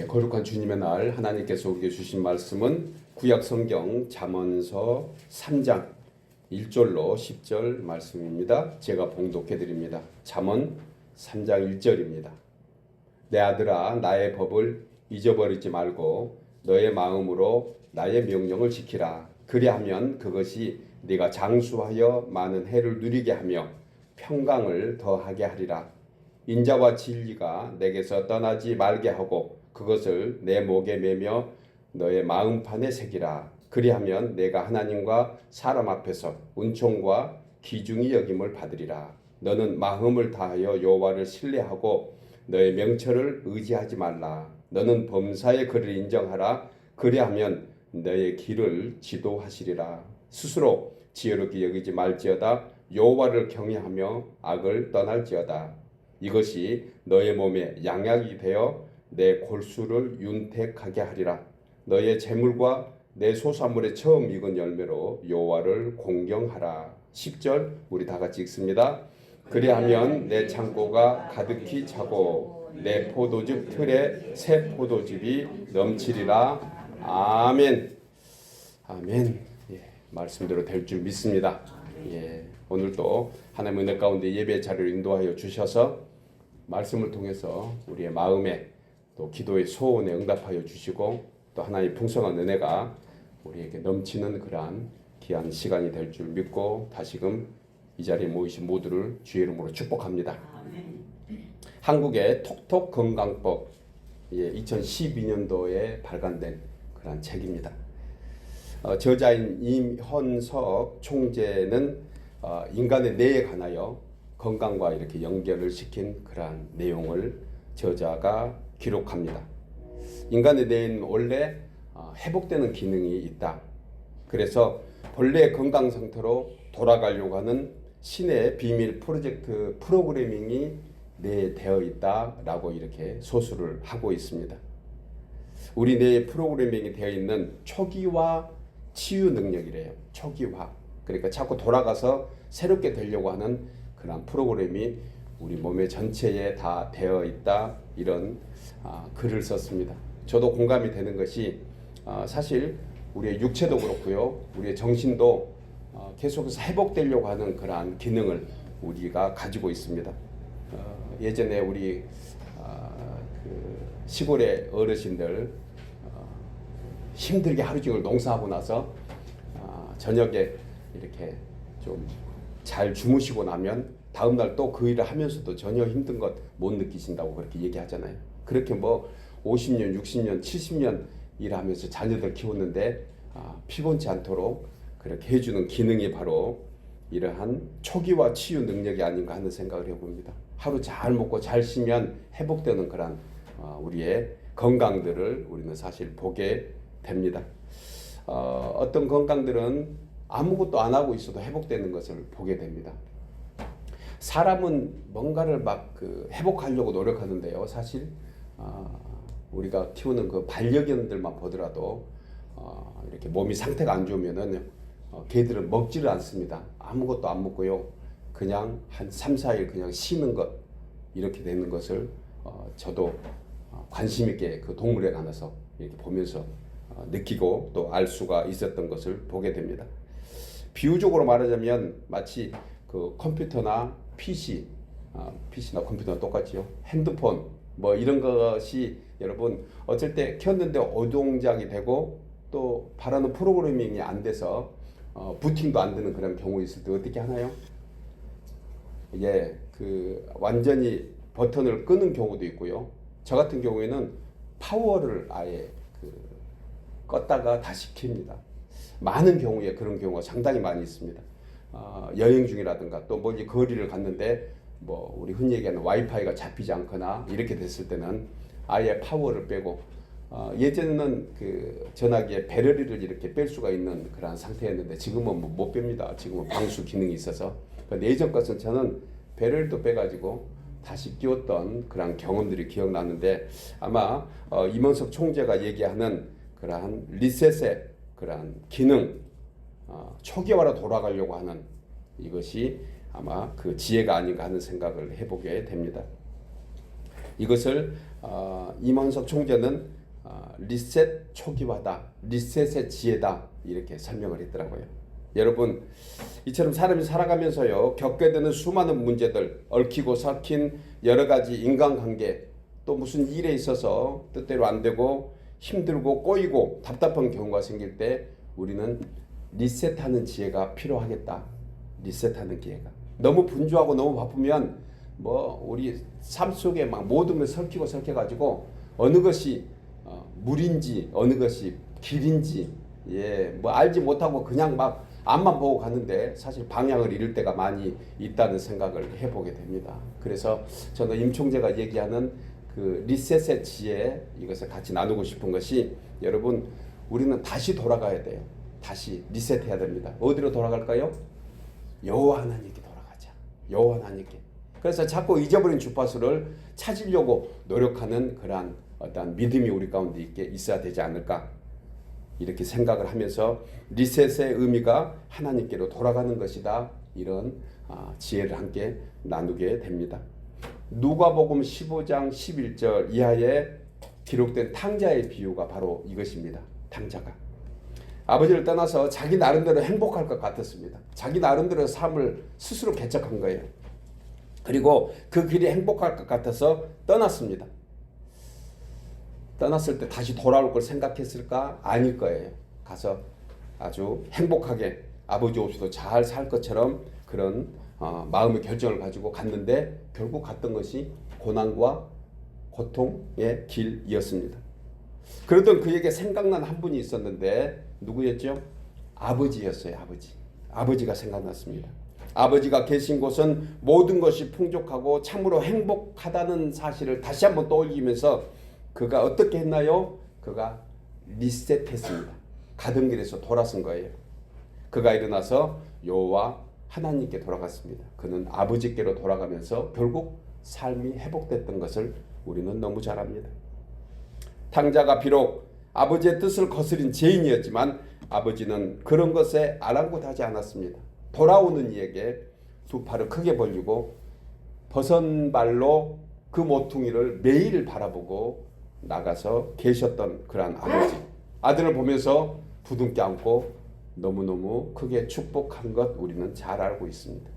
거룩한 주님의 날 하나님께서 우리에게 주신 말씀은 구약 성경 잠언서 3장 1절로 10절 말씀입니다. 제가 봉독해 드립니다. 잠언 3장 1절입니다. 내 아들아, 나의 법을 잊어버리지 말고 너의 마음으로 나의 명령을 지키라. 그리하면 그것이 네가 장수하여 많은 해를 누리게 하며 평강을 더하게 하리라. 인자와 진리가 내게서 떠나지 말게 하고 그것을 내 목에 매며 너의 마음판에 새기라. 그리하면 내가 하나님과 사람 앞에서 은총과 귀중히 여김을 받으리라. 너는 마음을 다하여 여호와를 신뢰하고 너의 명철을 의지하지 말라. 너는 범사의 그를 인정하라. 그리하면 너의 길을 지도하시리라. 스스로 지혜롭게 여기지 말지어다. 여호와를 경외하며 악을 떠날지어다. 이것이 너의 몸에 양약이 되어 내 골수를 윤택하게 하리라. 너의 재물과 내 소산물의 처음 익은 열매로 여호와를 공경하라. 10절 우리 다 같이 읽습니다. 그리하면 내 창고가 가득히 차고 내 포도즙 틀에 새 포도즙이 넘치리라. 아멘. 아멘. 말씀대로 될 줄 믿습니다. 오늘도 하나님의 은혜 가운데 예배 자리를 인도하여 주셔서 말씀을 통해서 우리의 마음에 또 기도의 소원에 응답하여 주시고 또 하나님의 풍성한 은혜가 우리에게 넘치는 그러한 귀한 시간이 될 줄 믿고 다시금 이 자리에 모이신 모두를 주의 이름으로 축복합니다. 한국의 톡톡 건강법 2012년도에 발간된 그런 책입니다. 저자인 임현석 총재는 인간의 뇌에 관하여 건강과 이렇게 연결을 시킨 그러한 내용을 저자가 기록합니다. 인간의 뇌에는 원래 회복되는 기능이 있다. 그래서 본래의 건강 상태로 돌아가려고 하는 신의 비밀 프로젝트 프로그래밍이 뇌에 되어 있다라고 이렇게 소술을 하고 있습니다. 우리 뇌에 프로그래밍이 되어 있는 초기화 치유 능력이래요. 초기화. 그러니까 자꾸 돌아가서 새롭게 되려고 하는 그런 프로그램이 우리 몸의 전체에 다 되어 있다. 이런 글을 썼습니다. 저도 공감이 되는 것이 사실 우리의 육체도 그렇고요. 우리의 정신도 계속해서 회복되려고 하는 그러한 기능을 우리가 가지고 있습니다. 예전에 우리 그 시골의 어르신들 힘들게 하루 종일 농사하고 나서 저녁에 이렇게 좀 잘 주무시고 나면 다음날 또 그 일을 하면서도 전혀 힘든 것 못 느끼신다고 그렇게 얘기하잖아요. 그렇게 뭐 50년, 60년, 70년 일하면서 자녀들 키웠는데 피곤치 않도록 그렇게 해주는 기능이 바로 이러한 초기화 치유 능력이 아닌가 하는 생각을 해봅니다. 하루 잘 먹고 잘 쉬면 회복되는 그런 우리의 건강들을 우리는 사실 보게 됩니다. 어떤 건강들은 아무것도 안 하고 있어도 회복되는 것을 보게 됩니다. 사람은 뭔가를 막 회복하려고 노력하는데요. 사실 우리가 키우는 그 반려견들만 보더라도 이렇게 몸이 상태가 안 좋으면은 개들은 먹지를 않습니다. 아무것도 안 먹고요. 그냥 한 3, 4일 그냥 쉬는 것 이렇게 되는 것을 저도 관심 있게 그 동물에 관해서 이렇게 보면서 느끼고 또 알 수가 있었던 것을 보게 됩니다. 비유적으로 말하자면 마치 그 컴퓨터나 PC나 컴퓨터나 똑같지요. 핸드폰 뭐 이런 것이 여러분 어쩔 때 켰는데 어동작이 되고 또 바라는 프로그래밍이 안 돼서 부팅도 안 되는 그런 경우 있을 때 어떻게 하나요? 그 완전히 버튼을 끄는 경우도 있고요. 저 같은 경우에는 파워를 아예 껐다가 다시 켭니다. 많은 경우에 그런 경우가 상당히 많이 있습니다. 여행 중이라든가 또 멀리 거리를 갔는데 뭐 우리 흔히 얘기하는 와이파이가 잡히지 않거나 이렇게 됐을 때는 아예 파워를 빼고 예전에는 그 전화기에 배터리를 이렇게 뺄 수가 있는 그런 상태였는데 지금은 못 뺍니다. 지금은 방수 기능이 있어서. 근데 예전 것은 저는 배터리도 빼가지고 다시 끼웠던 그런 경험들이 기억나는데 아마 임원석 총재가 얘기하는 그러한 리셋의 그러한 기능 초기화로 돌아가려고 하는 이것이 아마 그 지혜가 아닌가 하는 생각을 해보게 됩니다. 이것을 임원석 총재는 리셋 초기화다, 리셋의 지혜다 이렇게 설명을 했더라고요. 여러분, 이처럼 사람이 살아가면서요 겪게 되는 수많은 문제들, 얽히고 섞인 여러 가지 인간관계, 또 무슨 일에 있어서 뜻대로 안 되고 힘들고 꼬이고 답답한 경우가 생길 때 우리는 리셋하는 지혜가 필요하겠다. 리셋하는 기회가. 너무 분주하고 너무 바쁘면 우리 삶 속에 막 모든 걸 설켜가지고 어느 것이 물인지 어느 것이 길인지 알지 못하고 그냥 막 앞만 보고 가는데 사실 방향을 잃을 때가 많이 있다는 생각을 해보게 됩니다. 그래서 저는 임 총재가 얘기하는 그 리셋의 지혜, 이것을 같이 나누고 싶은 것이, 여러분, 우리는 다시 돌아가야 돼요. 다시 리셋해야 됩니다. 어디로 돌아갈까요? 여호와 하나님께 돌아가자. 여호와 하나님께. 그래서 자꾸 잊어버린 주파수를 찾으려고 노력하는 그러한 어떤 믿음이 우리 가운데 있어야 되지 않을까, 이렇게 생각을 하면서 리셋의 의미가 하나님께로 돌아가는 것이다, 이런 지혜를 함께 나누게 됩니다. 누가복음 15장 11절 이하에 기록된 탕자의 비유가 바로 이것입니다. 탕자가 아버지를 떠나서 자기 나름대로 행복할 것 같았습니다. 자기 나름대로 삶을 스스로 개척한 거예요. 그리고 그 길이 행복할 것 같아서 떠났습니다. 떠났을 때 다시 돌아올 걸 생각했을까? 아닐 거예요. 가서 아주 행복하게 아버지 없이도 잘 살 것처럼 그런 마음의 결정을 가지고 갔는데, 결국 갔던 것이 고난과 고통의 길이었습니다. 그러던 그에게 생각난 한 분이 있었는데 누구였죠? 아버지였어요. 아버지가 생각났습니다. 아버지가 계신 곳은 모든 것이 풍족하고 참으로 행복하다는 사실을 다시 한번 떠올리면서 그가 어떻게 했나요? 그가 리셋했습니다. 가던 길에서 돌아선 거예요. 그가 일어나서 여호와 하나님께 돌아갔습니다. 그는 아버지께로 돌아가면서 결국 삶이 회복됐던 것을 우리는 너무 잘 압니다. 탕자가 비록 아버지의 뜻을 거스린 죄인이었지만 아버지는 그런 것에 아랑곳하지 않았습니다. 돌아오는 이에게 두 팔을 크게 벌리고 벗은 발로 그 모퉁이를 매일 바라보고 나가서 계셨던 그러한 아버지. 아들을 보면서 부둥켜 안고 너무너무 크게 축복한 것 우리는 잘 알고 있습니다.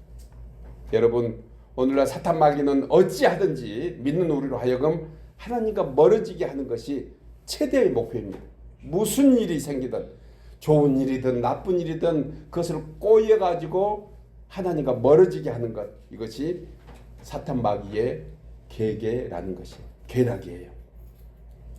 여러분, 오늘날 사탄 마귀는 어찌하든지 믿는 우리로 하여금 하나님과 멀어지게 하는 것이 최대의 목표입니다. 무슨 일이 생기든, 좋은 일이든 나쁜 일이든 그것을 꼬여가지고 하나님과 멀어지게 하는 것, 이것이 사탄 마귀의 계계라는 것이에요. 계략이에요.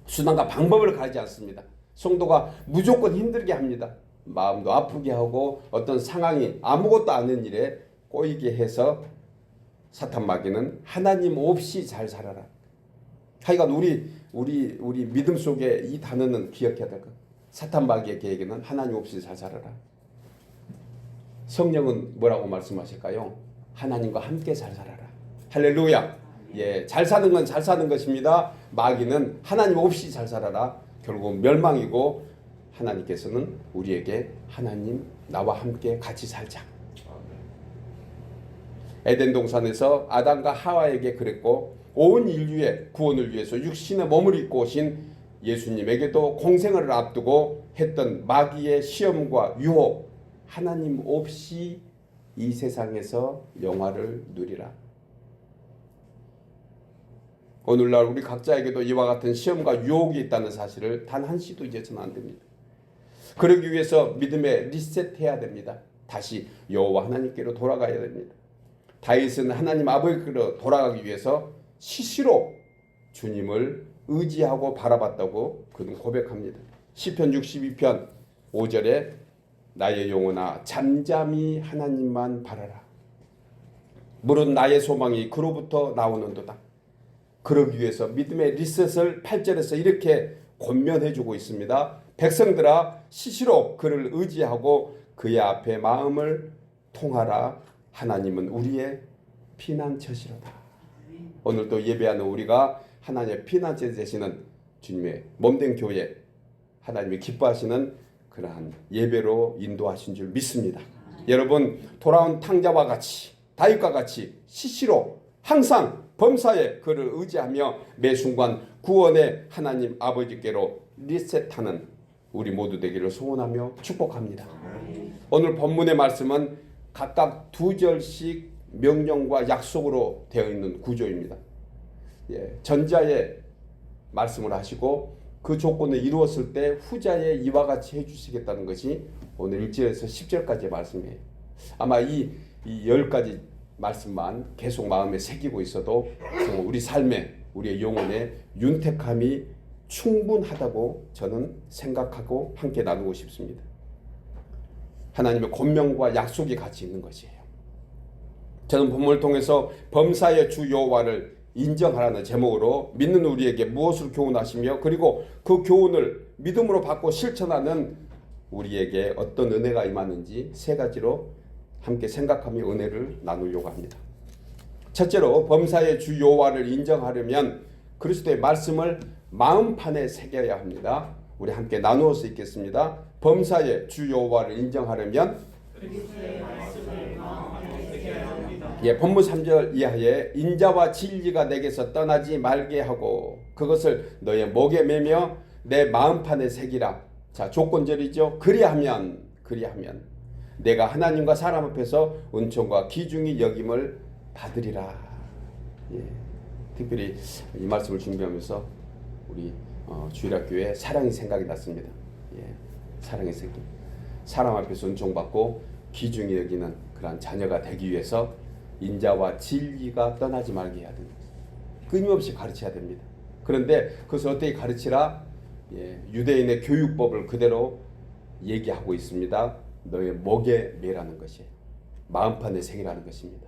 수단과 방법을 가리지 않습니다. 성도가 무조건 힘들게 합니다. 마음도 아프게 하고 어떤 상황이 아무것도 아닌 일에 꼬이게 해서 사탄 마귀는 하나님 없이 잘 살아라. 하여간 우리 믿음 속에 이 단어는 기억해야 될 것. 사탄 마귀의 계획에는 하나님 없이 잘 살아라. 성령은 뭐라고 말씀하실까요? 하나님과 함께 잘 살아라. 할렐루야. 잘 사는 건 잘 사는 것입니다. 마귀는 하나님 없이 잘 살아라. 결국 멸망이고, 하나님께서는 우리에게 하나님 나와 함께 같이 살자. 에덴 동산에서 아담과 하와에게 그랬고, 온 인류의 구원을 위해서 육신의 몸을 입고 오신 예수님에게도 공생을 앞두고 했던 마귀의 시험과 유혹, 하나님 없이 이 세상에서 영화를 누리라. 오늘날 우리 각자에게도 이와 같은 시험과 유혹이 있다는 사실을 단 한시도 잊어서는 안 됩니다. 그러기 위해서 믿음에 리셋해야 됩니다. 다시 여호와 하나님께로 돌아가야 됩니다. 다윗은 하나님 아버지께로 돌아가기 위해서 시시로 주님을 의지하고 바라봤다고 그는 고백합니다. 시편 62편 5절에 나의 영혼아 잠잠히 하나님만 바라라. 물은 나의 소망이 그로부터 나오는도다. 그러기 위해서 믿음의 리셋을 8절에서 이렇게 권면해주고 있습니다. 백성들아 시시로 그를 의지하고 그의 앞에 마음을 통하라. 하나님은 우리의 피난처시로다. 오늘도 예배하는 우리가 하나님의 피난처 되시는 주님의 몸된 교회, 하나님이 기뻐하시는 그러한 예배로 인도하신 줄 믿습니다. 여러분, 돌아온 탕자와 같이, 다윗과 같이 시시로 항상 범사에 그를 의지하며 매 순간 구원의 하나님 아버지께로 리셋하는 우리 모두 되기를 소원하며 축복합니다. 오늘 본문의 말씀은 각각 2절씩 명령과 약속으로 되어 있는 구조입니다. 전자의 말씀을 하시고 그 조건을 이루었을 때 후자에 이와 같이 해주시겠다는 것이 오늘 1절에서 10절까지의 말씀이에요. 아마 이 10가지 말씀만 계속 마음에 새기고 있어도 우리 삶에, 우리의 영혼에 윤택함이 충분하다고 저는 생각하고 함께 나누고 싶습니다. 하나님의 권명과 약속이 같이 있는 것이에요. 저는 본문을 통해서 범사의 주 여호와를 인정하라는 제목으로 믿는 우리에게 무엇을 교훈하시며 그리고 그 교훈을 믿음으로 받고 실천하는 우리에게 어떤 은혜가 임하는지 3가지로 함께 생각하며 은혜를 나누려고 합니다. 첫째로 범사의 주 여호와를 인정하려면 그리스도의 말씀을 마음판에 새겨야 합니다. 우리 함께 나누어서 읽겠습니다. 범사의 주 여호와를 인정하려면 본문 3절 이하에 인자와 진리가 내게서 떠나지 말게 하고 그것을 너의 목에 매며 내 마음판에 새기라. 자, 조건절이죠. 그리하면 내가 하나님과 사람 앞에서 은총과 귀중히 여김을 받으리라. 특별히 이 말씀을 준비하면서 우리 주일학교에 사랑이 생각이 났습니다. 사랑의 새끼. 사람 앞에서 은총받고 귀중히 여기는 그러한 자녀가 되기 위해서 인자와 진리가 떠나지 말게 해야 됩니다. 끊임없이 가르쳐야 됩니다. 그런데 그것을 어떻게 가르치라? 유대인의 교육법을 그대로 얘기하고 있습니다. 너의 목에 매라는 것이에요. 마음판에 새기라는 것입니다.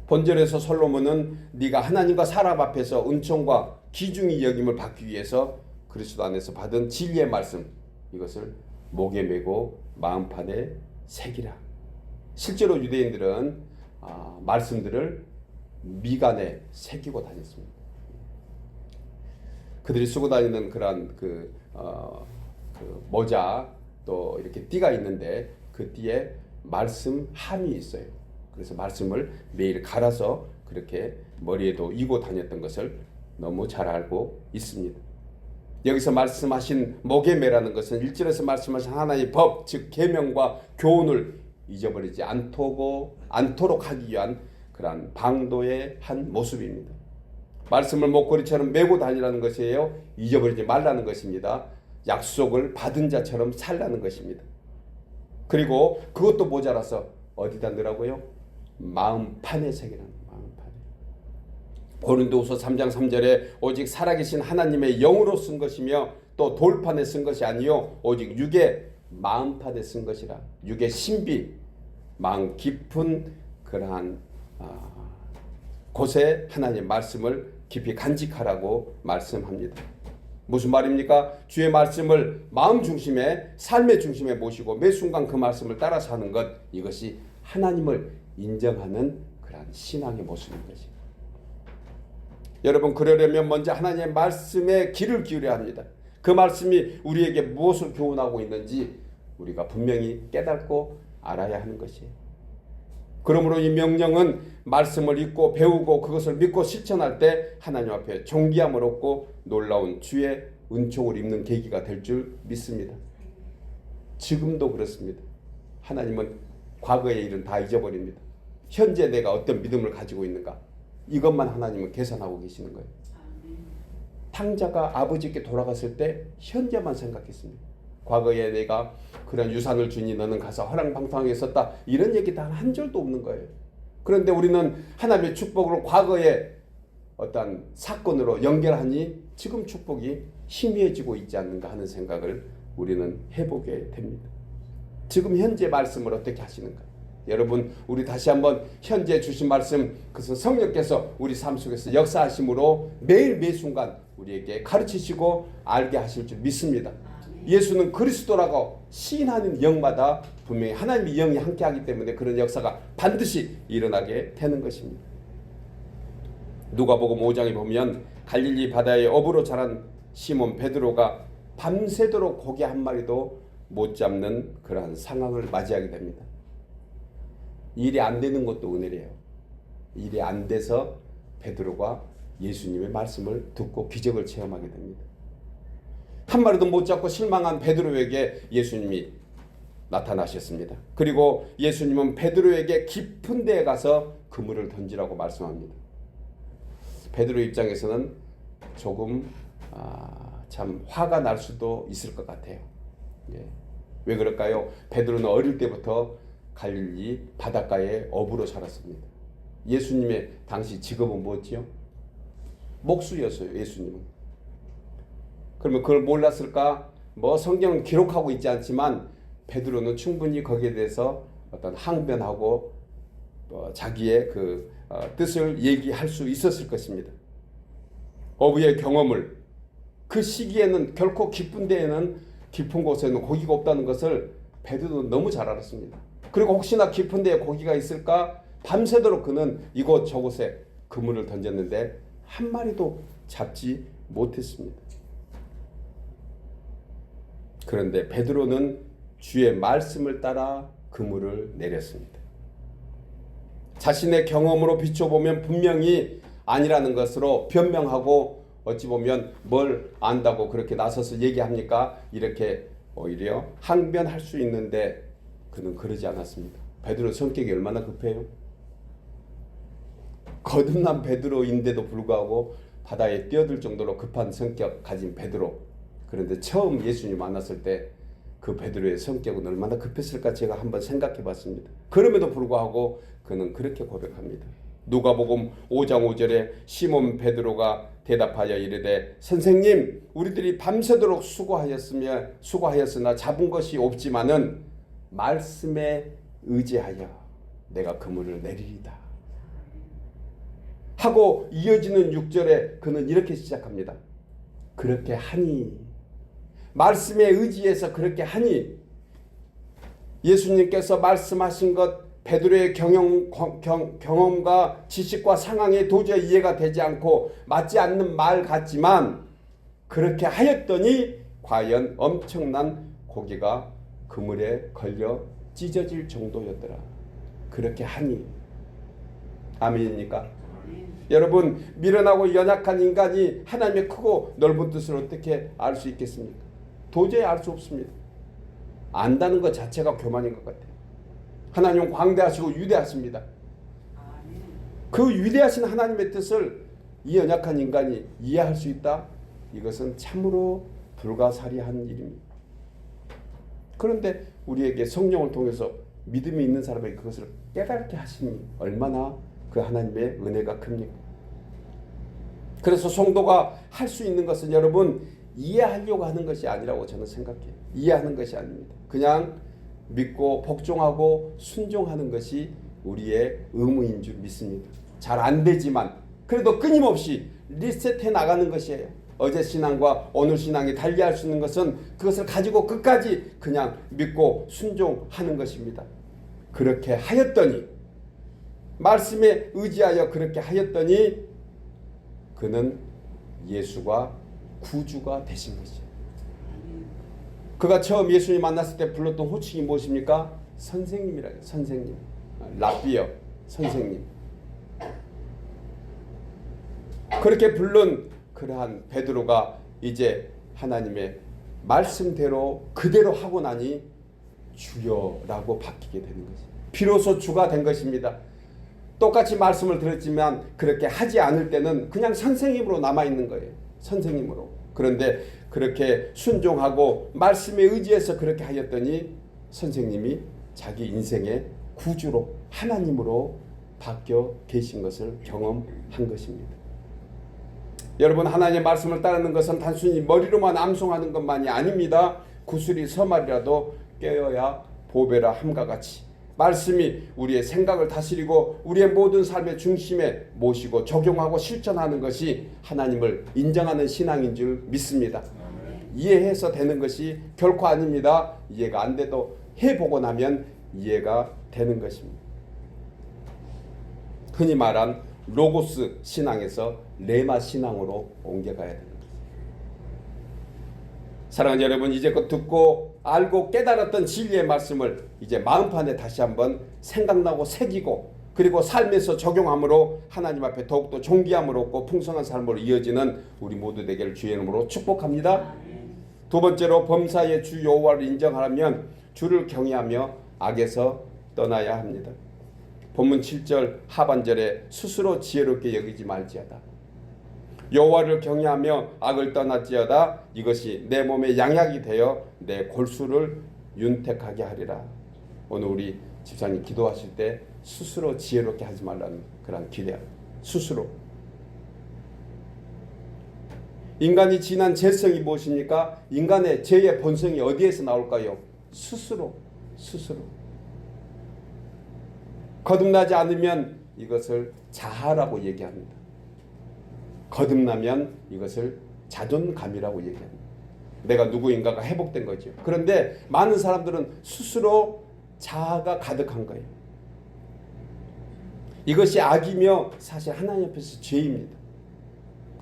본절에서 솔로몬은 네가 하나님과 사람 앞에서 은총과 귀중히 여김을 받기 위해서 그리스도 안에서 받은 진리의 말씀, 이것을 목에 매고 마음판에 새기라. 실제로 유대인들은 말씀들을 미간에 새기고 다녔습니다. 그들이 쓰고 다니는 그러한 그 모자 또 이렇게 띠가 있는데 그 띠에 말씀 함이 있어요. 그래서 말씀을 매일 갈아서 그렇게 머리에도 이고 다녔던 것을 너무 잘 알고 있습니다. 여기서 말씀하신 목에 매라는 것은 1절에서 말씀하신 하나님의 법, 즉 계명과 교훈을 잊어버리지 않도록 하기 위한 그러한 방도의 한 모습입니다. 말씀을 목걸이처럼 메고 다니라는 것이에요. 잊어버리지 말라는 것입니다. 약속을 받은 자처럼 살라는 것입니다. 그리고 그것도 모자라서 어디다 넣으라고요? 마음판에 새기라는 마음판에. 고린도후서 3장 3절에 오직 살아계신 하나님의 영으로 쓴 것이며 또 돌판에 쓴 것이 아니요 오직 육의 마음판에 쓴 것이라. 육의 신비, 마음 깊은 그러한 곳에 하나님의 말씀을 깊이 간직하라고 말씀합니다. 무슨 말입니까? 주의 말씀을 마음 중심에, 삶의 중심에 모시고 매 순간 그 말씀을 따라 사는 것, 이것이 하나님을 인정하는 그러한 신앙의 모습인 것입니다. 여러분, 그러려면 먼저 하나님의 말씀에 귀를 기울여야 합니다. 그 말씀이 우리에게 무엇을 교훈하고 있는지 우리가 분명히 깨닫고 알아야 하는 것이에요. 그러므로 이 명령은 말씀을 읽고 배우고 그것을 믿고 실천할 때 하나님 앞에 존귀함을 얻고 놀라운 주의 은총을 입는 계기가 될 줄 믿습니다. 지금도 그렇습니다. 하나님은 과거의 일은 다 잊어버립니다. 현재 내가 어떤 믿음을 가지고 있는가, 이것만 하나님은 계산하고 계시는 거예요. 탕자가 아버지께 돌아갔을 때 현재만 생각했습니다. 과거에 내가 그런 유산을 주니 너는 가서 허랑방탕하게 다 이런 얘기 단 한 절도 없는 거예요. 그런데 우리는 하나님의 축복을 과거의 어떤 사건으로 연결하니 지금 축복이 희미해지고 있지 않는가 하는 생각을 우리는 해보게 됩니다. 지금 현재 말씀을 어떻게 하시는가? 여러분, 우리 다시 한번 현재 주신 말씀, 그것은 성령께서 우리 삶 속에서 역사하심으로 매일 매 순간 우리에게 가르치시고 알게 하실 줄 믿습니다. 예수는 그리스도라고 시인하는 영마다 분명히 하나님의 영이 함께하기 때문에 그런 역사가 반드시 일어나게 되는 것입니다. 누가복음 5장에 보면 갈릴리 바다의 어부로 자란 시몬 베드로가 밤새도록 고기 한 마리도 못 잡는 그러한 상황을 맞이하게 됩니다. 일이 안 되는 것도 은혜래요. 일이 안 돼서 베드로가 예수님의 말씀을 듣고 기적을 체험하게 됩니다. 한 마리도 못 잡고 실망한 베드로에게 예수님이 나타나셨습니다. 그리고 예수님은 베드로에게 깊은 데에 가서 그물을 던지라고 말씀합니다. 베드로 입장에서는 조금 참 화가 날 수도 있을 것 같아요. 예. 왜 그럴까요? 베드로는 어릴 때부터 갈릴리 바닷가에 어부로 살았습니다. 예수님의 당시 직업은 뭐였지요? 목수였어요. 예수님은. 그러면 그걸 몰랐을까? 뭐 성경은 기록하고 있지 않지만 베드로는 충분히 거기에 대해서 어떤 항변하고 자기의 그 뜻을 얘기할 수 있었을 것입니다. 어부의 경험을, 그 시기에는 결코 깊은 데에는, 깊은 곳에는 고기가 없다는 것을 베드로는 너무 잘 알았습니다. 그리고 혹시나 깊은 데에 고기가 있을까 밤새도록 그는 이곳 저곳에 그물을 던졌는데 한 마리도 잡지 못했습니다. 그런데 베드로는 주의 말씀을 따라 그물을 내렸습니다. 자신의 경험으로 비춰보면 분명히 아니라는 것으로 변명하고, 어찌 보면 뭘 안다고 그렇게 나서서 얘기합니까? 이렇게 오히려 항변할 수 있는데 그는 그러지 않았습니다. 베드로 성격이 얼마나 급해요? 거듭난 베드로인데도 불구하고 바다에 뛰어들 정도로 급한 성격 가진 베드로. 그런데 처음 예수님 만났을 때 그 베드로의 성격은 얼마나 급했을까 제가 한번 생각해 봤습니다. 그럼에도 불구하고 그는 그렇게 고백합니다. 누가복음 5장 5절에 시몬 베드로가 대답하여 이르되 선생님, 우리들이 밤새도록 수고하였으나 잡은 것이 없지만은 말씀에 의지하여 내가 그물을 내리리다 하고, 이어지는 6절에 그는 이렇게 시작합니다. 그렇게 하니, 말씀에 의지해서 그렇게 하니, 예수님께서 말씀하신 것, 베드로의 경험과 지식과 상황에 도저히 이해가 되지 않고 맞지 않는 말 같지만 그렇게 하였더니 과연 엄청난 고기가 그물에 걸려 찢어질 정도였더라. 그렇게 하니. 아멘입니까? 여러분, 미련하고 연약한 인간이 하나님의 크고 넓은 뜻을 어떻게 알 수 있겠습니까? 도저히 알 수 없습니다. 안다는 것 자체가 교만인 것 같아요. 하나님은 광대하시고 위대하십니다. 그 위대하신 하나님의 뜻을 이 연약한 인간이 이해할 수 있다? 이것은 참으로 불가사리한 일입니다. 그런데 우리에게 성령을 통해서 믿음이 있는 사람에게 그것을 깨닫게 하시니 얼마나 그 하나님의 은혜가 큽니까? 그래서 성도가 할 수 있는 것은 여러분, 이해하려고 하는 것이 아니라고 저는 생각해요. 이해하는 것이 아닙니다. 그냥 믿고 복종하고 순종하는 것이 우리의 의무인 줄 믿습니다. 잘 안 되지만 그래도 끊임없이 리셋해 나가는 것이에요. 어제 신앙과 오늘 신앙이 달리할 수 있는 것은 그것을 가지고 끝까지 그냥 믿고 순종하는 것입니다. 그렇게 하였더니, 말씀에 의지하여 그렇게 하였더니 그는 예수가 구주가 되신 것이에요. 그가 처음 예수님 만났을 때 불렀던 호칭이 무엇입니까? 선생님이라요. 선생님. 라비어, 선생님. 그렇게 부른 그러한 베드로가 이제 하나님의 말씀대로 그대로 하고 나니 주여라고 바뀌게 되는 것이죠. 비로소 주가 된 것입니다. 똑같이 말씀을 들었지만 그렇게 하지 않을 때는 그냥 선생님으로 남아있는 거예요. 선생님으로. 그런데 그렇게 순종하고 말씀에 의지해서 그렇게 하였더니 선생님이 자기 인생의 구주로, 하나님으로 바뀌어 계신 것을 경험한 것입니다. 여러분, 하나님의 말씀을 따르는 것은 단순히 머리로만 암송하는 것만이 아닙니다. 구슬이 서말이라도 꿰어야 보배라 함과 같이 말씀이 우리의 생각을 다스리고 우리의 모든 삶의 중심에 모시고 적용하고 실천하는 것이 하나님을 인정하는 신앙인 줄 믿습니다. 이해해서 되는 것이 결코 아닙니다. 이해가 안 돼도 해보고 나면 이해가 되는 것입니다. 흔히 말한 로고스 신앙에서 레마 신앙으로 옮겨가야 되는 것입니다. 사랑하는 여러분, 이제껏 듣고 알고 깨달았던 진리의 말씀을 이제 마음판에 다시 한번 생각나고 새기고 그리고 삶에서 적용함으로 하나님 앞에 더욱더 존귀함을 얻고 풍성한 삶으로 이어지는 우리 모두 되기를 주의 이름으로 축복합니다. 두 번째로 범사의 주 여호와를 인정하려면 주를 경외하며 악에서 떠나야 합니다. 본문 7절 하반절에 스스로 지혜롭게 여기지 말지어다. 여호와를 경외하며 악을 떠났지어다. 이것이 내 몸의 양약이 되어 내 골수를 윤택하게 하리라. 오늘 우리 집사님 기도하실 때 스스로 지혜롭게 하지 말라는 그런 기대. 스스로. 인간이 지난 죄성이 무엇입니까? 인간의 죄의 본성이 어디에서 나올까요? 스스로. 거듭나지 않으면 이것을 자아라고 얘기합니다. 거듭나면 이것을 자존감이라고 얘기합니다. 내가 누구인가가 회복된 거죠. 그런데 많은 사람들은 스스로 자아가 가득한 거예요. 이것이 악이며 사실 하나님 앞에서 죄입니다.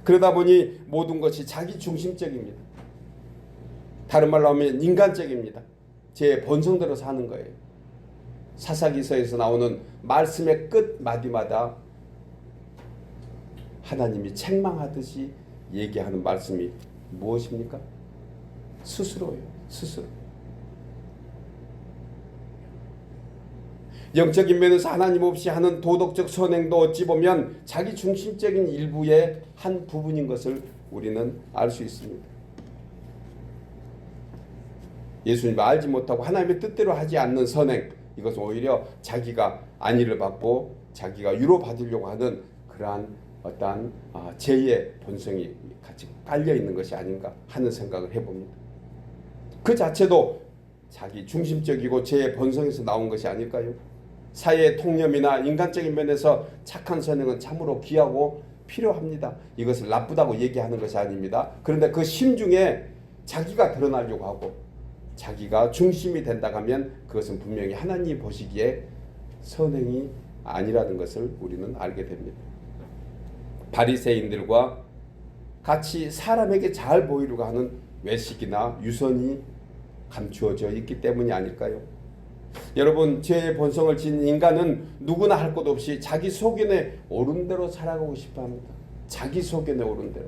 그러다 보니 모든 것이 자기 중심적입니다. 다른 말로 하면 인간적입니다. 제 본성대로 사는 거예요. 사사기서에서 나오는 말씀의 끝 마디마다 하나님이 책망하듯이 얘기하는 말씀이 무엇입니까? 스스로예요. 스스로. 영적인 면에서 하나님 없이 하는 도덕적 선행도 어찌 보면 자기 중심적인 일부의 한 부분인 것을 우리는 알 수 있습니다. 예수님을 알지 못하고 하나님의 뜻대로 하지 않는 선행, 이것은 오히려 자기가 안위를 받고 자기가 위로받으려고 하는 그러한 어떠한 죄의 본성이 같이 깔려 있는 것이 아닌가 하는 생각을 해봅니다. 그 자체도 자기 중심적이고 죄의 본성에서 나온 것이 아닐까요? 사회의 통념이나 인간적인 면에서 착한 선행은 참으로 귀하고 필요합니다. 이것을 나쁘다고 얘기하는 것이 아닙니다. 그런데 그 심중에 자기가 드러나려고 하고 자기가 중심이 된다고 하면 그것은 분명히 하나님이 보시기에 선행이 아니라는 것을 우리는 알게 됩니다. 바리새인들과 같이 사람에게 잘 보이려고 하는 외식이나 유선이 감추어져 있기 때문이 아닐까요? 여러분, 죄의 본성을 지닌 인간은 누구나 할 것 없이 자기 소견에 옳은 대로 살아가고 싶어합니다. 자기 소견에 옳은 대로.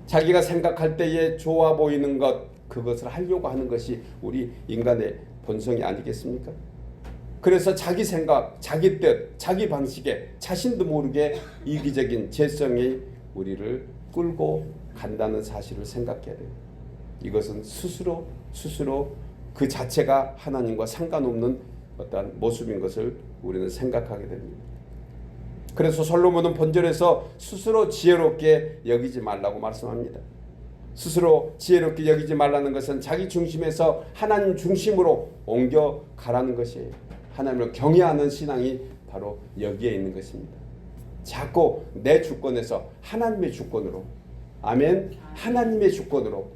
자기가 생각할 때에 좋아 보이는 것, 그것을 하려고 하는 것이 우리 인간의 본성이 아니겠습니까? 그래서 자기 생각, 자기 뜻, 자기 방식에 자신도 모르게 이기적인 죄성이 우리를 끌고 간다는 사실을 생각해야 돼요. 이것은 스스로 그 자체가 하나님과 상관없는 어떤 모습인 것을 우리는 생각하게 됩니다. 그래서 솔로몬은 본절에서 스스로 지혜롭게 여기지 말라고 말씀합니다. 스스로 지혜롭게 여기지 말라는 것은 자기 중심에서 하나님 중심으로 옮겨가라는 것이에요. 하나님을 경외하는 신앙이 바로 여기에 있는 것입니다. 자꾸 내 주권에서 하나님의 주권으로, 아멘, 하나님의 주권으로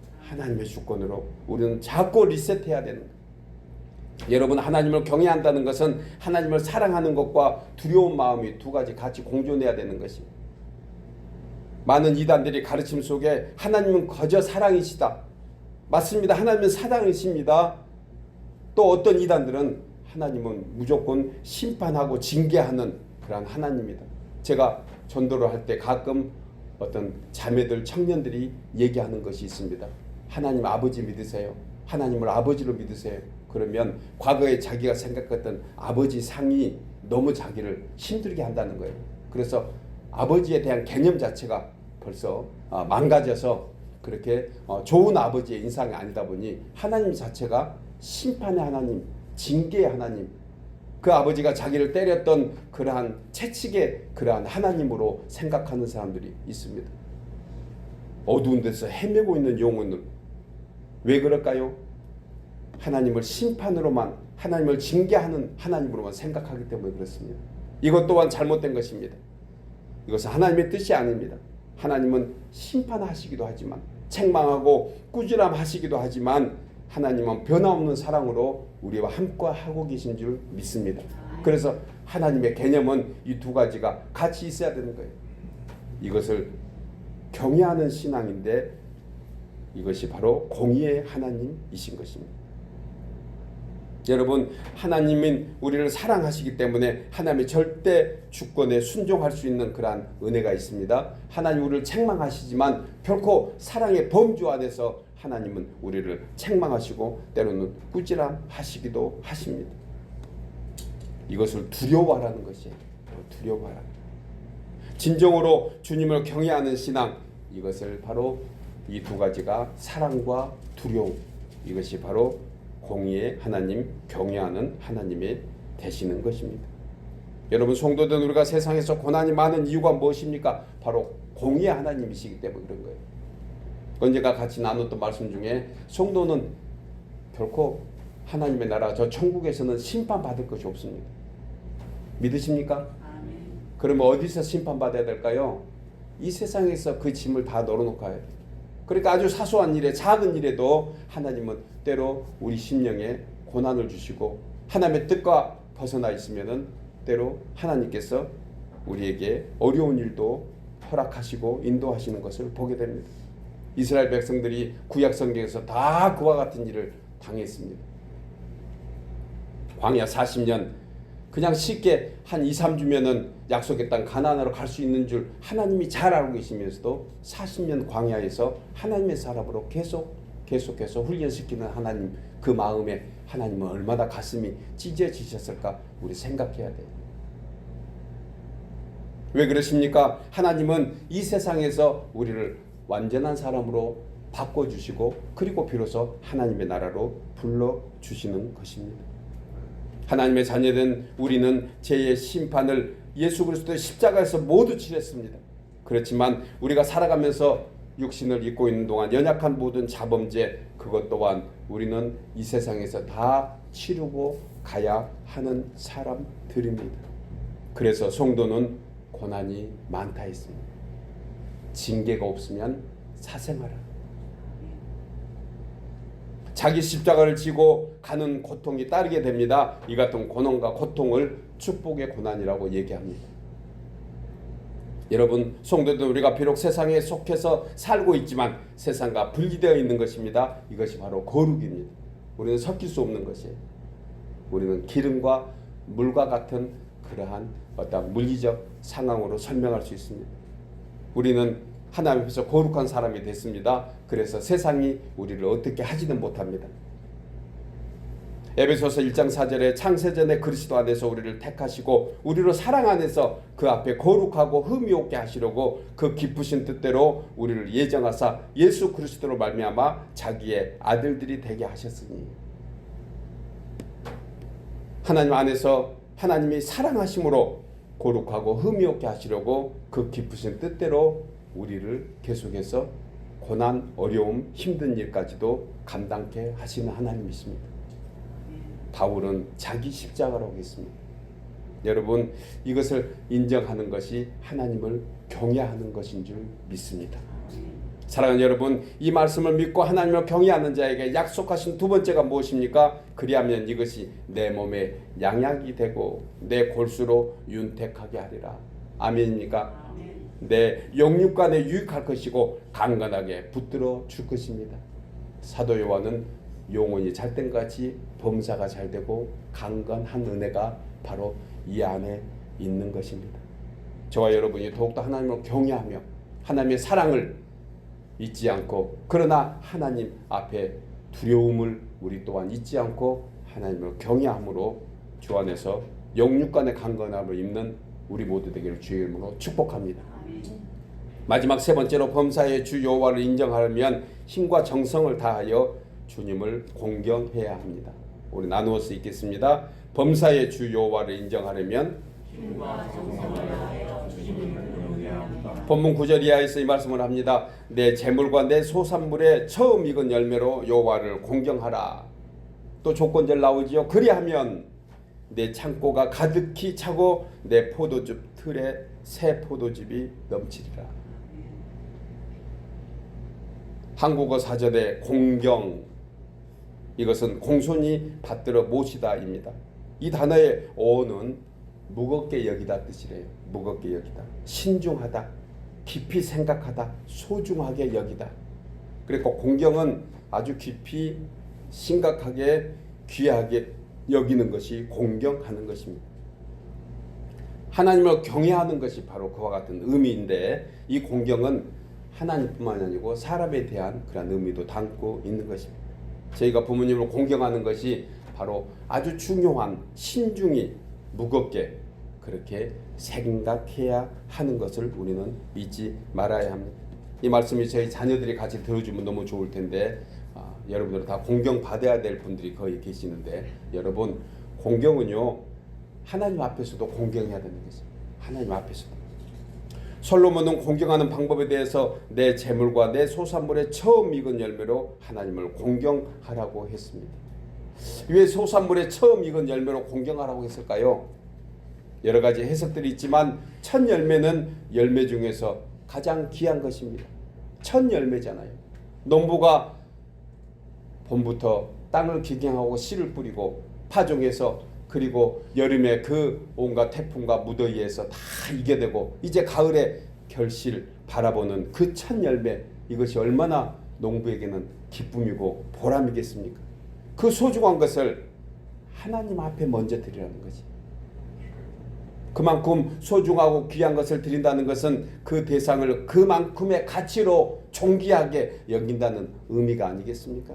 우리는 자꾸 리셋해야 되는 거예요. 여러분, 하나님을 경외한다는 것은 하나님을 사랑하는 것과 두려운 마음이 두 가지 같이 공존해야 되는 것입니다. 많은 이단들이 가르침 속에 하나님은 거저 사랑이시다. 맞습니다. 하나님은 사랑이십니다. 또 어떤 이단들은 하나님은 무조건 심판하고 징계하는 그런 하나님입니다. 제가 전도를 할 때 가끔 어떤 자매들, 청년들이 얘기하는 것이 있습니다. 하나님 아버지 믿으세요. 하나님을 아버지로 믿으세요. 그러면 과거에 자기가 생각했던 아버지 상이 너무 자기를 힘들게 한다는 거예요. 그래서 아버지에 대한 개념 자체가 벌써 망가져서 그렇게 좋은 아버지의 인상이 아니다 보니 하나님 자체가 심판의 하나님, 징계의 하나님, 그 아버지가 자기를 때렸던 그러한 채찍의 그러한 하나님으로 생각하는 사람들이 있습니다. 어두운 데서 헤매고 있는 영혼은 왜 그럴까요? 하나님을 심판으로만, 하나님을 징계하는 하나님으로만 생각하기 때문에 그렇습니다. 이것 또한 잘못된 것입니다. 이것은 하나님의 뜻이 아닙니다. 하나님은 심판하시기도 하지만, 책망하고 꾸지람하시기도 하지만, 하나님은 변함없는 사랑으로 우리와 함께하고 계신 줄 믿습니다. 그래서 하나님의 개념은 이 두 가지가 같이 있어야 되는 거예요. 이것을 경외하는 신앙인데 이것이 바로 공의의 하나님이신 것입니다. 여러분, 하나님은 우리를 사랑하시기 때문에 하나님의 절대 주권에 순종할 수 있는 그러한 은혜가 있습니다. 하나님 우리를 책망하시지만 결코 사랑의 범주 안에서 하나님은 우리를 책망하시고 때로는 꾸지람하시기도 하십니다. 이것을 두려워하라는 것이에요. 두려워하라. 진정으로 주님을 경외하는 신앙, 이것을 바로 이 두 가지가 사랑과 두려움, 이것이 바로 공의의 하나님, 경외하는 하나님의 되시는 것입니다. 여러분, 성도들, 우리가 세상에서 고난이 많은 이유가 무엇입니까? 바로 공의의 하나님이시기 때문에 그런 거예요. 언제가 같이 나눴던 말씀 중에 성도는 결코 하나님의 나라 저 천국에서는 심판받을 것이 없습니다. 믿으십니까? 아멘. 그러면 어디서 심판받아야 될까요? 이 세상에서 그 짐을 다 널어놓고 해야 돼요. 그러니까 아주 사소한 일에, 작은 일에도 하나님은 때로 우리 심령에 고난을 주시고 하나님의 뜻과 벗어나 있으면은 때로 하나님께서 우리에게 어려운 일도 허락하시고 인도하시는 것을 보게 됩니다. 이스라엘 백성들이 구약 성경에서 다 그와 같은 일을 당했습니다. 광야 40년 그냥 쉽게 한 2, 3주면은 약속의 땅 가나안으로 갈 수 있는 줄 하나님이 잘 알고 계시면서도 40년 광야에서 하나님의 사람으로 계속해서 훈련시키는 하나님, 그 마음에 하나님은 얼마나 가슴이 찢어지셨을까 우리 생각해야 돼요. 왜 그러십니까? 하나님은 이 세상에서 우리를 완전한 사람으로 바꿔주시고 그리고 비로소 하나님의 나라로 불러주시는 것입니다. 하나님의 자녀된 우리는 죄의 심판을 예수 그리스도의 십자가에서 모두 치렀습니다. 그렇지만 우리가 살아가면서 육신을 입고 있는 동안 연약한 모든 자범죄, 그것 또한 우리는 이 세상에서 다 치르고 가야 하는 사람들입니다. 그래서 성도는 고난이 많다 했습니다. 징계가 없으면 사생하라. 자기 십자가를 지고 가는 고통이 따르게 됩니다. 이 같은 고난과 고통을 축복의 고난이라고 얘기합니다. 여러분, 성도들, 우리가 비록 세상에 속해서 살고 있지만 세상과 분리되어 있는 것입니다. 이것이 바로 거룩입니다. 우리는 섞일 수 없는 것이에요. 우리는 기름과 물과 같은 그러한 어떤 물리적 상황으로 설명할 수 있습니다. 우리는 하나님 앞에서 거룩한 사람이 됐습니다. 그래서 세상이 우리를 어떻게 하지는 못합니다. 에베소서 1장 4절에 창세전에 그리스도 안에서 우리를 택하시고 우리로 사랑 안에서 그 앞에 거룩하고 흠이 없게 하시려고 그 기쁘신 뜻대로 우리를 예정하사 예수 그리스도로 말미암아 자기의 아들들이 되게 하셨으니, 하나님 안에서 하나님이 사랑하심으로 거룩하고 흠이 없게 하시려고 그 기쁘신 뜻대로 우리를 계속해서 고난, 어려움, 힘든 일까지도 감당케 하시는 하나님이십니다. 바울은 자기 십자가라고 했습니다. 여러분, 이것을 인정하는 것이 하나님을 경외하는 것인 줄 믿습니다. 사랑하는 여러분, 이 말씀을 믿고 하나님을 경외하는 자에게 약속하신 두 번째가 무엇입니까? 그리하면 이것이 내 몸에 양약이 되고 내 골수로 윤택하게 하리라. 아멘입니까? 내 영육간에 유익할 것이고 강건하게 붙들어 줄 것입니다. 사도 요한은 영혼이 잘된 같이 범사가 잘되고 강건한 은혜가 바로 이 안에 있는 것입니다. 저와 여러분이 더욱더 하나님을 경외하며 하나님의 사랑을 잊지 않고, 그러나 하나님 앞에 두려움을 우리 또한 잊지 않고 하나님을 경외함으로 주 안에서 영육간의 강건함을 입는 우리 모두 되기를 주의 이름으로 축복합니다. 마지막 세 번째로 범사의 주 여호와를 인정하려면 힘과 정성을 다하여 주님을 공경해야 합니다. 우리 나누어서 읽겠습니다. 범사의 주 여호와를 인정하려면 힘과 정성을 다하여 주님을 공경해야 합니다. 본문 9절 이하에서 이 말씀을 합니다. 내 재물과 내 소산물에 처음 익은 열매로 여호와를 공경하라. 또 조건절 나오지요. 그리하면 내 창고가 가득히 차고 내 포도즙 틀에 새 포도즙이 넘치리라. 한국어 사전에 공경, 이것은 공손히 받들어 모시다입니다. 이 단어의 어는 무겁게 여기다 뜻이래요. 무겁게 여기다, 신중하다, 깊이 생각하다, 소중하게 여기다. 그리고 공경은 아주 깊이 심각하게 귀하게 여기는 것이 공경하는 것입니다. 하나님을 경외하는 것이 바로 그와 같은 의미인데 이 공경은 하나님뿐만 아니고 사람에 대한 그런 의미도 담고 있는 것입니다. 저희가 부모님을 공경하는 것이 바로 아주 중요한 신중히 무겁게 그렇게 생각해야 하는 것을 우리는 잊지 말아야 합니다. 이 말씀이 저희 자녀들이 같이 들어주면 너무 좋을 텐데 여러분들은 다 공경받아야 될 분들이 거의 계시는데 여러분 공경은요 하나님 앞에서도 공경해야 되는 것입니다. 하나님 앞에서도. 솔로몬은 공경하는 방법에 대해서 내 재물과 내 소산물의 처음 익은 열매로 하나님을 공경하라고 했습니다. 왜 소산물의 처음 익은 열매로 공경하라고 했을까요? 여러 가지 해석들이 있지만 첫 열매는 열매 중에서 가장 귀한 것입니다. 첫 열매잖아요. 농부가 봄부터 땅을 기경하고 씨를 뿌리고 파종해서 그리고 여름에 그 온갖 태풍과 무더위에서 다 이겨내고 이제 가을에 결실 바라보는 그 첫 열매, 이것이 얼마나 농부에게는 기쁨이고 보람이겠습니까? 그 소중한 것을 하나님 앞에 먼저 드리라는 거지. 그만큼 소중하고 귀한 것을 드린다는 것은 그 대상을 그만큼의 가치로 존귀하게 여긴다는 의미가 아니겠습니까?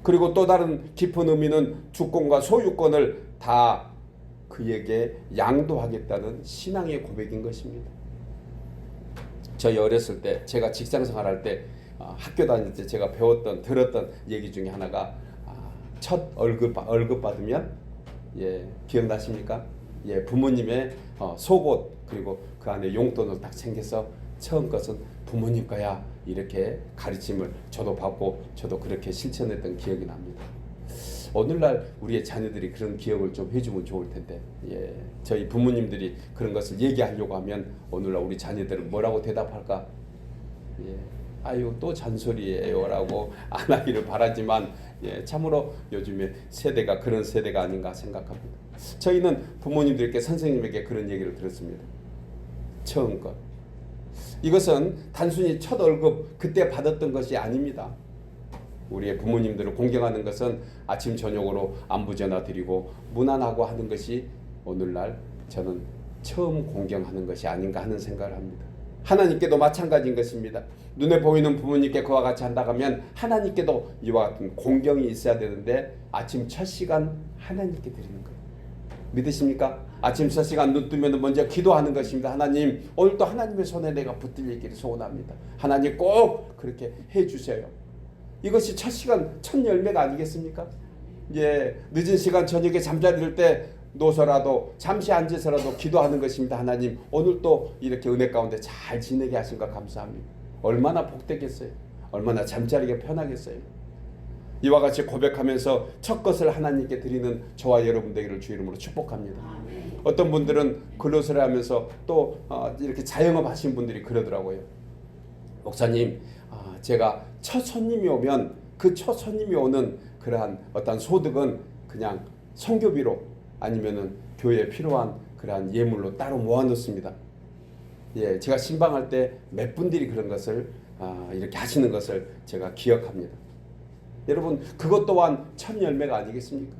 그리고 또 다른 깊은 의미는 주권과 소유권을 다 그에게 양도하겠다는 신앙의 고백인 것입니다. 저희 어렸을 때 제가 직장생활할 때 학교 다닐 때 제가 배웠던 들었던 얘기 중에 하나가 첫 월급 받으면 기억나십니까? 부모님의 속옷 그리고 그 안에 용돈을 딱 챙겨서 처음 것은 부모님 거야 이렇게 가르침을 저도 받고 저도 그렇게 실천했던 기억이 납니다. 오늘날 우리의 자녀들이 그런 기억을 좀 해주면 좋을 텐데 저희 부모님들이 그런 것을 얘기하려고 하면 오늘날 우리 자녀들은 뭐라고 대답할까? 아유 또 잔소리예요 라고 안 하기를 바라지만 참으로 요즘에 세대가 그런 세대가 아닌가 생각합니다. 저희는 부모님들께 선생님에게 그런 얘기를 들었습니다. 처음 것. 이것은 단순히 첫 월급 그때 받았던 것이 아닙니다. 우리의 부모님들을 공경하는 것은 아침 저녁으로 안부 전화 드리고 문안하고 하는 것이 오늘날 저는 처음 공경하는 것이 아닌가 하는 생각을 합니다. 하나님께도 마찬가지인 것입니다. 눈에 보이는 부모님께 그와 같이 한다고 하면 하나님께도 이와 같은 공경이 있어야 되는데 아침 첫 시간 하나님께 드리는 거예요. 믿으십니까? 아침 첫 시간 눈 뜨면 먼저 기도하는 것입니다. 하나님 오늘도 하나님의 손에 내가 붙들리기를 소원합니다. 하나님 꼭 그렇게 해주세요. 이것이 첫 시간 첫 열매가 아니겠습니까? 늦은 시간 저녁에 잠자리를 때 노서라도 잠시 앉아서라도 기도하는 것입니다. 하나님 오늘 또 이렇게 은혜 가운데 잘 지내게 하신 것 감사합니다. 얼마나 복되겠어요. 얼마나 잠자리가 편하겠어요. 이와 같이 고백하면서 첫 것을 하나님께 드리는 저와 여러분 되기를 주 이름으로 축복합니다. 어떤 분들은 근로소리 하면서 또 이렇게 자영업 하신 분들이 그러더라고요. 목사님 제가 첫 손님이 오면 그 첫 손님이 오는 그러한 어떤 소득은 그냥 선교비로 아니면은 교회에 필요한 그러한 예물로 따로 모아놓습니다. 제가 신방할 때 몇 분들이 그런 것을 이렇게 하시는 것을 제가 기억합니다. 여러분 그것 또한 첫 열매가 아니겠습니까?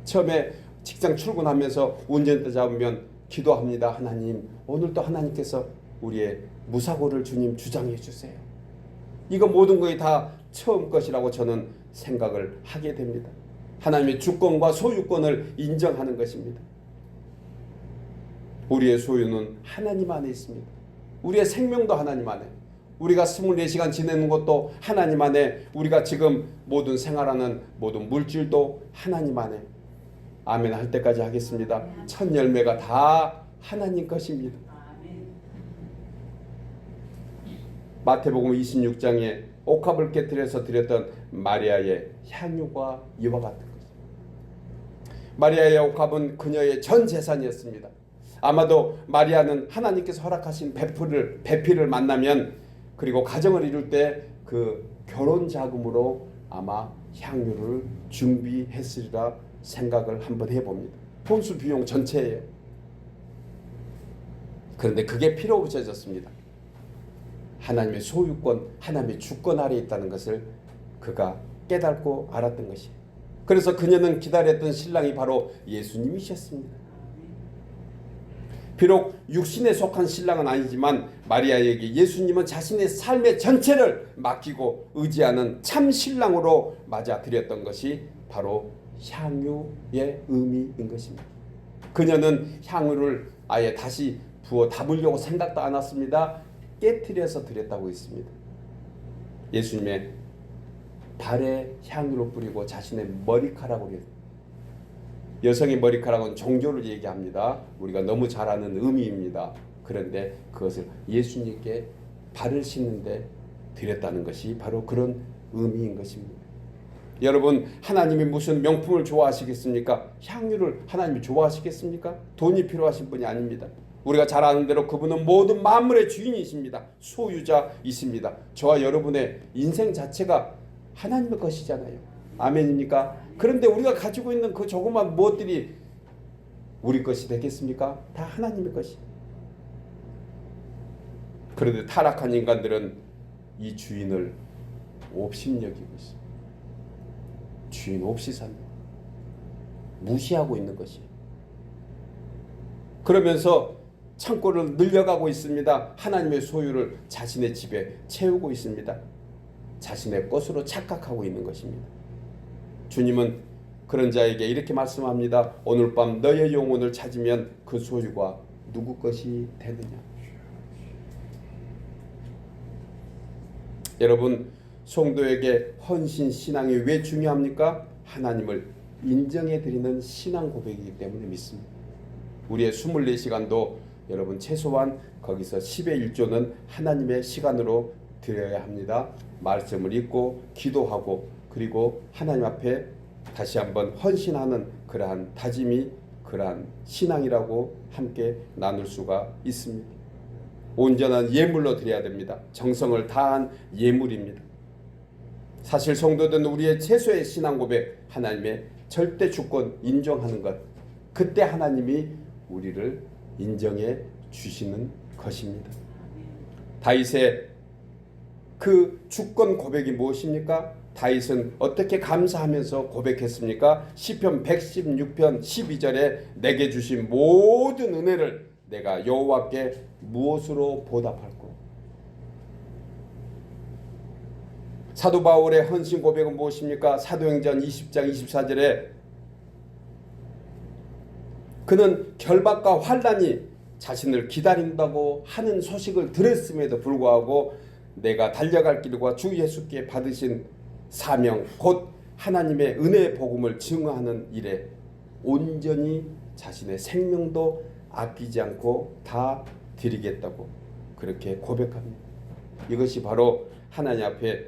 처음에 직장 출근하면서 운전대 잡으면 기도합니다. 하나님 오늘도 하나님께서 우리의 무사고를 주님 주장해 주세요. 이거 모든 것이 다 처음 것이라고 저는 생각을 하게 됩니다. 하나님의 주권과 소유권을 인정하는 것입니다. 우리의 소유는 하나님 안에 있습니다. 우리의 생명도 하나님 안에, 우리가 24시간 지내는 것도 하나님 안에, 우리가 지금 모든 생활하는 모든 물질도 하나님 안에. 아멘 할 때까지 하겠습니다. 첫 열매가 다 하나님 것입니다. 마태복음 26장에 옥합을 깨뜨려서 드렸던 마리아의 향유가 이와 같은 것입니다. 마리아의 옥합은 그녀의 전 재산이었습니다. 아마도 마리아는 하나님께서 허락하신 배필을 만나면 그리고 가정을 이룰 때 그 결혼 자금으로 아마 향유를 준비했으리라 생각을 한번 해봅니다. 혼수 비용 전체예요. 그런데 그게 필요 없어졌습니다. 하나님의 소유권, 하나님의 주권 아래 있다는 것을 그가 깨닫고 알았던 것이에요. 그래서 그녀는 기다렸던 신랑이 바로 예수님이셨습니다. 비록 육신에 속한 신랑은 아니지만 마리아에게 예수님은 자신의 삶의 전체를 맡기고 의지하는 참 신랑으로 맞아들였던 것이 바로 향유의 의미인 것입니다. 그녀는 향유를 아예 다시 부어 담으려고 생각도 안 했습니다. 깨트려서 드렸다고 했습니다. 예수님의 발에 향유를 뿌리고 자신의 머리카락으로 했습니다. 여성의 머리카락은 종교를 얘기합니다. 우리가 너무 잘 아는 의미입니다. 그런데 그것을 예수님께 발을 씻는데 드렸다는 것이 바로 그런 의미인 것입니다. 여러분, 하나님이 무슨 명품을 좋아하시겠습니까? 향유를 하나님이 좋아하시겠습니까? 돈이 필요하신 분이 아닙니다. 우리가 잘 아는 대로 그분은 모든 만물의 주인이십니다. 소유자이십니다. 저와 여러분의 인생 자체가 하나님의 것이잖아요. 아멘입니까? 그런데 우리가 가지고 있는 그 조그만 무엇들이 우리 것이 되겠습니까? 다 하나님의 것이. 그런데 타락한 인간들은 이 주인을 옵신여기고 있습니다. 주인 없이 삽니다. 무시하고 있는 것이에요. 그러면서 창고를 늘려가고 있습니다. 하나님의 소유를 자신의 집에 채우고 있습니다. 자신의 것으로 착각하고 있는 것입니다. 주님은 그런 자에게 이렇게 말씀합니다. 오늘 밤 너의 영혼을 찾으면 그 소유가 누구 것이 되느냐. 여러분, 성도에게 헌신 신앙이 왜 중요합니까? 하나님을 인정해 드리는 신앙 고백이기 때문에 믿습니다. 우리의 24시간도 여러분 최소한 거기서 10의 1조는 하나님의 시간으로 드려야 합니다. 말씀을 읽고 기도하고 그리고 하나님 앞에 다시 한번 헌신하는 그러한 다짐이 그러한 신앙이라고 함께 나눌 수가 있습니다. 온전한 예물로 드려야 됩니다. 정성을 다한 예물입니다. 사실 성도들은 우리의 최소의 신앙 고백, 하나님의 절대 주권 인정하는 것, 그때 하나님이 우리를 인정해 주시는 것입니다. 다윗의 그 주권 고백이 무엇입니까? 다윗은 어떻게 감사하면서 고백했습니까? 시편 116편 12절에 내게 주신 모든 은혜를 내가 여호와께 무엇으로 보답할꼬? 사도 바울의 헌신 고백은 무엇입니까? 사도행전 20장 24절에 그는 결박과 환난이 자신을 기다린다고 하는 소식을 들었음에도 불구하고 내가 달려갈 길과 주 예수께 받으신 사명 곧 하나님의 은혜의 복음을 증거하는 일에 온전히 자신의 생명도 아끼지 않고 다 드리겠다고 그렇게 고백합니다. 이것이 바로 하나님 앞에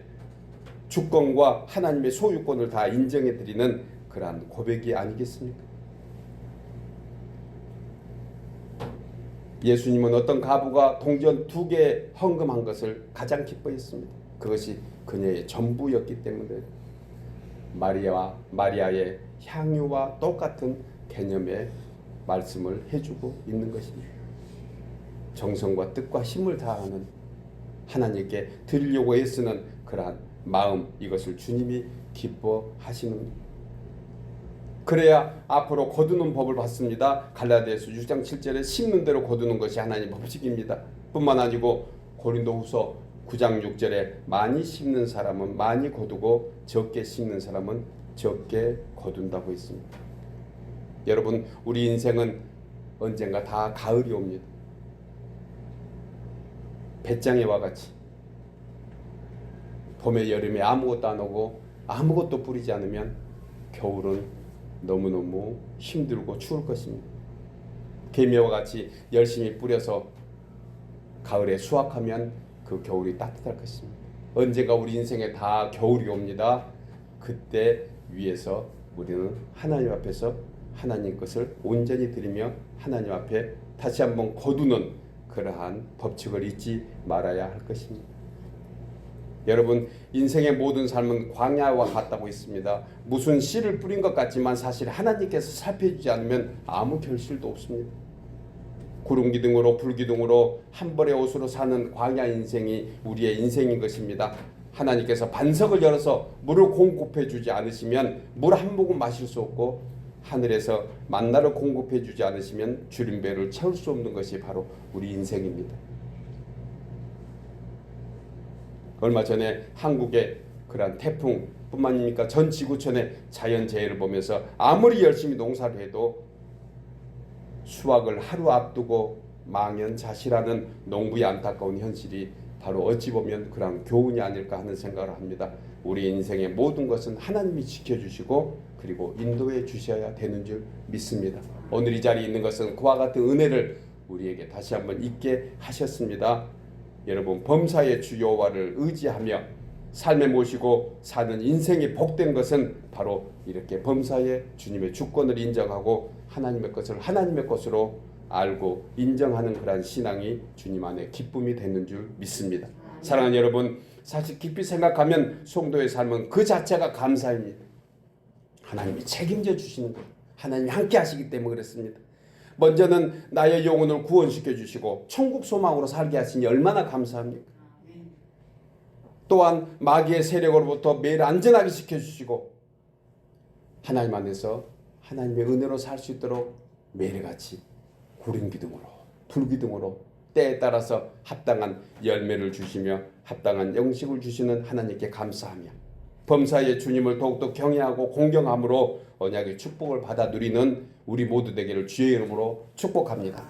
주권과 하나님의 소유권을 다 인정해 드리는 그러한 고백이 아니겠습니까? 예수님은 어떤 과부가 동전 2개 헌금한 것을 가장 기뻐했습니다. 그것이 그녀의 전부였기 때문에 마리아의 향유와 똑같은 개념의 말씀을 해주고 있는 것입니다. 정성과 뜻과 힘을 다하는 하나님께 드리려고 애쓰는 그러한 마음, 이것을 주님이 기뻐하시는, 그래야 앞으로 거두는 법을 받습니다. 갈라디아서 6장 7절에 심는 대로 거두는 것이 하나님의 법칙입니다. 뿐만 아니고 고린도후서 9장 6절에 많이 심는 사람은 많이 거두고 적게 심는 사람은 적게 거둔다고 했습니다. 여러분, 우리 인생은 언젠가 다 가을이 옵니다. 배짱이와 같이 봄에 여름에 아무것도 안 오고 아무것도 뿌리지 않으면 겨울은 너무너무 힘들고 추울 것입니다. 개미와 같이 열심히 뿌려서 가을에 수확하면 그 겨울이 따뜻할 것입니다. 언젠가 우리 인생에 다 겨울이 옵니다. 그때 위에서 우리는 하나님 앞에서 하나님 것을 온전히 드리며 하나님 앞에 다시 한번 거두는 그러한 법칙을 잊지 말아야 할 것입니다. 여러분, 인생의 모든 삶은 광야와 같다고 했습니다. 무슨 씨를 뿌린 것 같지만 사실 하나님께서 살펴주지 않으면 아무 결실도 없습니다. 구름기둥으로 불기둥으로 한 벌의 옷으로 사는 광야 인생이 우리의 인생인 것입니다. 하나님께서 반석을 열어서 물을 공급해 주지 않으시면 물 한 모금 마실 수 없고, 하늘에서 만나를 공급해 주지 않으시면 주림배를 채울 수 없는 것이 바로 우리 인생입니다. 얼마 전에 한국의 그러한 태풍뿐만 아니라 전 지구촌의 자연재해를 보면서 아무리 열심히 농사를 해도 수확을 하루 앞두고 망연자실하는 농부의 안타까운 현실이 바로 어찌 보면 그런 교훈이 아닐까 하는 생각을 합니다. 우리 인생의 모든 것은 하나님이 지켜주시고 그리고 인도해 주셔야 되는 줄 믿습니다. 오늘 이 자리에 있는 것은 그와 같은 은혜를 우리에게 다시 한번 있게 하셨습니다. 여러분, 범사의 주 여호와를 의지하며 삶에 모시고 사는 인생이 복된 것은 바로 이렇게 범사의 주님의 주권을 인정하고 하나님의 것을 하나님의 것으로 알고 인정하는 그러한 신앙이 주님 안에 기쁨이 되는 줄 믿습니다. 사랑하는 여러분, 사실 깊이 생각하면 성도의 삶은 그 자체가 감사입니다. 하나님이 책임져 주시는 것, 하나님이 함께 하시기 때문에 그렇습니다. 먼저는 나의 영혼을 구원시켜 주시고 천국 소망으로 살게 하시니 얼마나 감사합니까? 또한 마귀의 세력으로부터 매일 안전하게 지켜주시고 하나님 안에서 하나님의 은혜로 살 수 있도록 매일같이 구름기둥으로 불기둥으로 때에 따라서 합당한 열매를 주시며 합당한 영식을 주시는 하나님께 감사하며 범사의 주님을 더욱더 경외하고 공경함으로 언약의 축복을 받아 누리는 우리 모두 되기를 주의 이름으로 축복합니다.